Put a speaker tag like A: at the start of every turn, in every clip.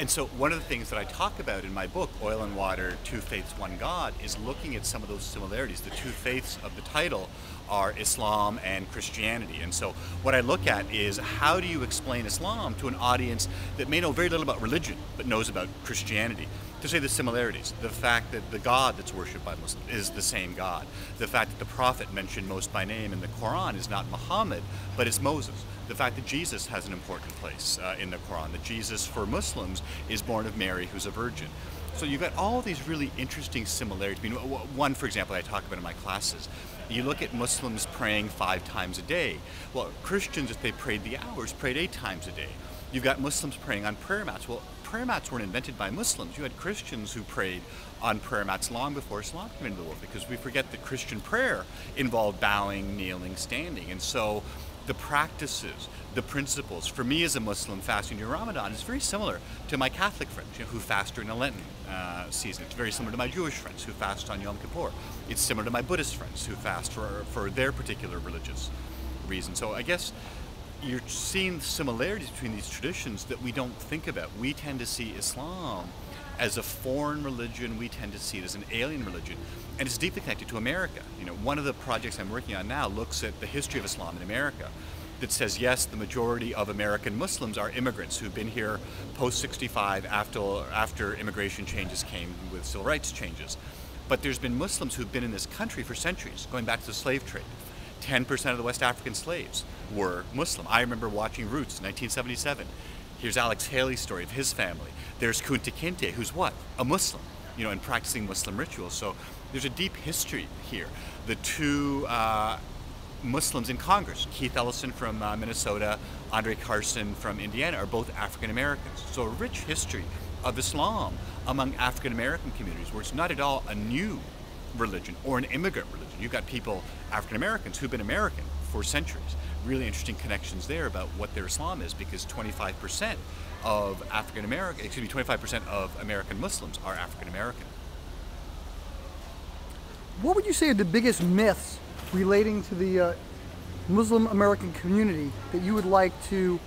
A: And so one of the things that I talk about in my book, Oil and Water, Two Faiths, One God, is looking at some of those similarities. The two faiths of the title are Islam and Christianity. And so what I look at is, how do you explain Islam to an audience that may know very little about religion, but knows about Christianity? To say the similarities, the fact that the God that's worshipped by Muslims is the same God, the fact that the prophet mentioned most by name in the Quran is not Muhammad, but it's Moses, the fact that Jesus has an important place in the Quran, that Jesus for Muslims is born of Mary, who's a virgin. So you've got all these really interesting similarities. I mean, one, for example, I talk about in my classes, you look at Muslims praying 5 times a day. Well, Christians, if they prayed the hours, prayed 8 times a day. You've got Muslims praying on prayer mats. Well, prayer mats weren't invented by Muslims. You had Christians who prayed on prayer mats long before Islam came into the world, because we forget that Christian prayer involved bowing, kneeling, standing. And so the practices, the principles, for me as a Muslim, fasting during Ramadan is very similar to my Catholic friends, who fast during the Lenten season. It's very similar to my Jewish friends who fast on Yom Kippur. It's similar to my Buddhist friends who fast for their particular religious reason. So I guess you're seeing similarities between these traditions that we don't think about. We tend to see Islam as a foreign religion. We tend to see it as an alien religion, and it's deeply connected to America. One of the projects I'm working on now looks at the history of Islam in America, that says, yes, the majority of American Muslims are immigrants who've been here post-65 after immigration changes came with civil rights changes. But there's been Muslims who've been in this country for centuries, going back to the slave trade. 10% of the West African slaves were Muslim. I remember watching Roots, 1977. Here's Alex Haley's story of his family. There's Kunta Kinte, who's what? A Muslim, and practicing Muslim rituals. So there's a deep history here. The two Muslims in Congress, Keith Ellison from Minnesota, Andre Carson from Indiana, are both African Americans. So a rich history of Islam among African American communities, where it's not at all a new religion or an immigrant religion. You've got people, African Americans, who've been American for centuries. Really interesting connections there about what their Islam is, because 25% of 25% of American Muslims are African American.
B: What would you say are the biggest myths relating to the Muslim American community that you would like to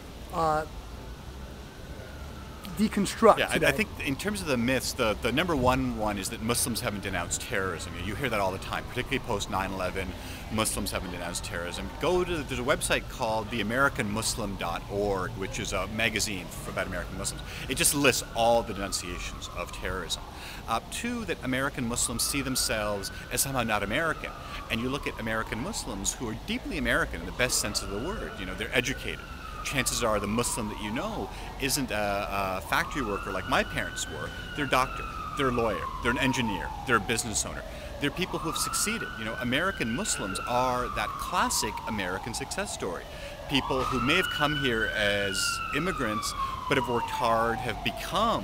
B: deconstruct?
A: Yeah, I think in terms of the myths, the number one is that Muslims haven't denounced terrorism. You hear that all the time, particularly post 9/11. Muslims haven't denounced terrorism. There's a website called theamericanmuslim.org, which is a magazine about American Muslims. It just lists all the denunciations of terrorism. 2, that American Muslims see themselves as somehow not American. And you look at American Muslims who are deeply American in the best sense of the word. They're educated. Chances are the Muslim that you know isn't a factory worker like my parents were. They're a doctor, they're a lawyer, they're an engineer, they're a business owner. They're people who have succeeded. American Muslims are that classic American success story. People who may have come here as immigrants, but have worked hard, have become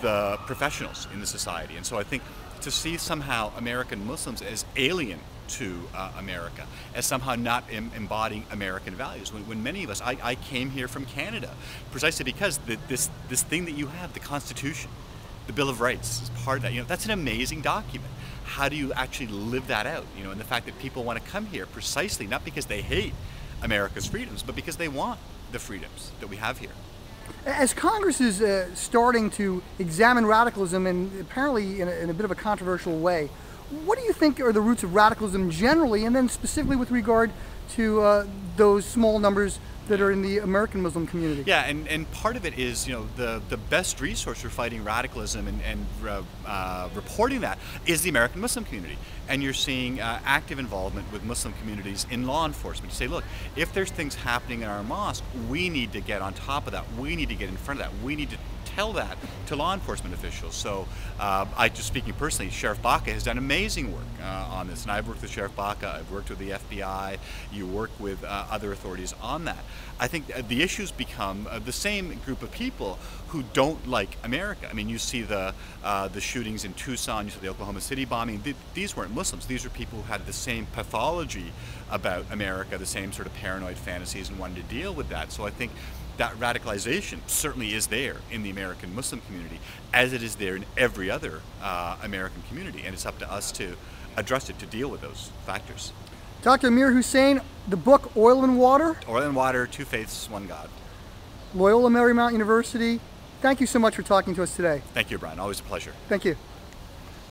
A: the professionals in the society. And so I think to see somehow American Muslims as alien to America, as somehow not embodying American values. When many of us, I came here from Canada precisely because this thing that you have, the Constitution, the Bill of Rights, is part of that. That's an amazing document. How do you actually live that out? And the fact that people want to come here precisely not because they hate America's freedoms, but because they want the freedoms that we have here.
B: As Congress is starting to examine radicalism, and apparently in a bit of a controversial way, what do you think are the roots of radicalism generally, and then specifically with regard to those small numbers that are in the American Muslim community?
A: Yeah, and part of it is, the best resource for fighting radicalism and reporting that is the American Muslim community. And you're seeing active involvement with Muslim communities in law enforcement to say, look, if there's things happening in our mosque, we need to get on top of that. We need to get in front of that. We need to tell that to law enforcement officials. So just speaking personally, Sheriff Baca has done amazing work on this, and I've worked with Sheriff Baca, I've worked with the FBI, you work with other authorities on that. I think the issues become the same group of people who don't like America. I mean, you see the shootings in Tucson, you see the Oklahoma City bombing. These weren't Muslims. These are people who had the same pathology about America, the same sort of paranoid fantasies, and wanted to deal with that. So I think that radicalization certainly is there in the American Muslim community, as it is there in every other American community, and it's up to us to address it, to deal with those factors.
B: Dr. Amir Hussein, the book Oil and Water?
A: Oil and Water, Two Faiths, One God.
B: Loyola Marymount University, Thank you so much for talking to us today.
A: Thank you, Brian. Always a pleasure.
B: Thank you.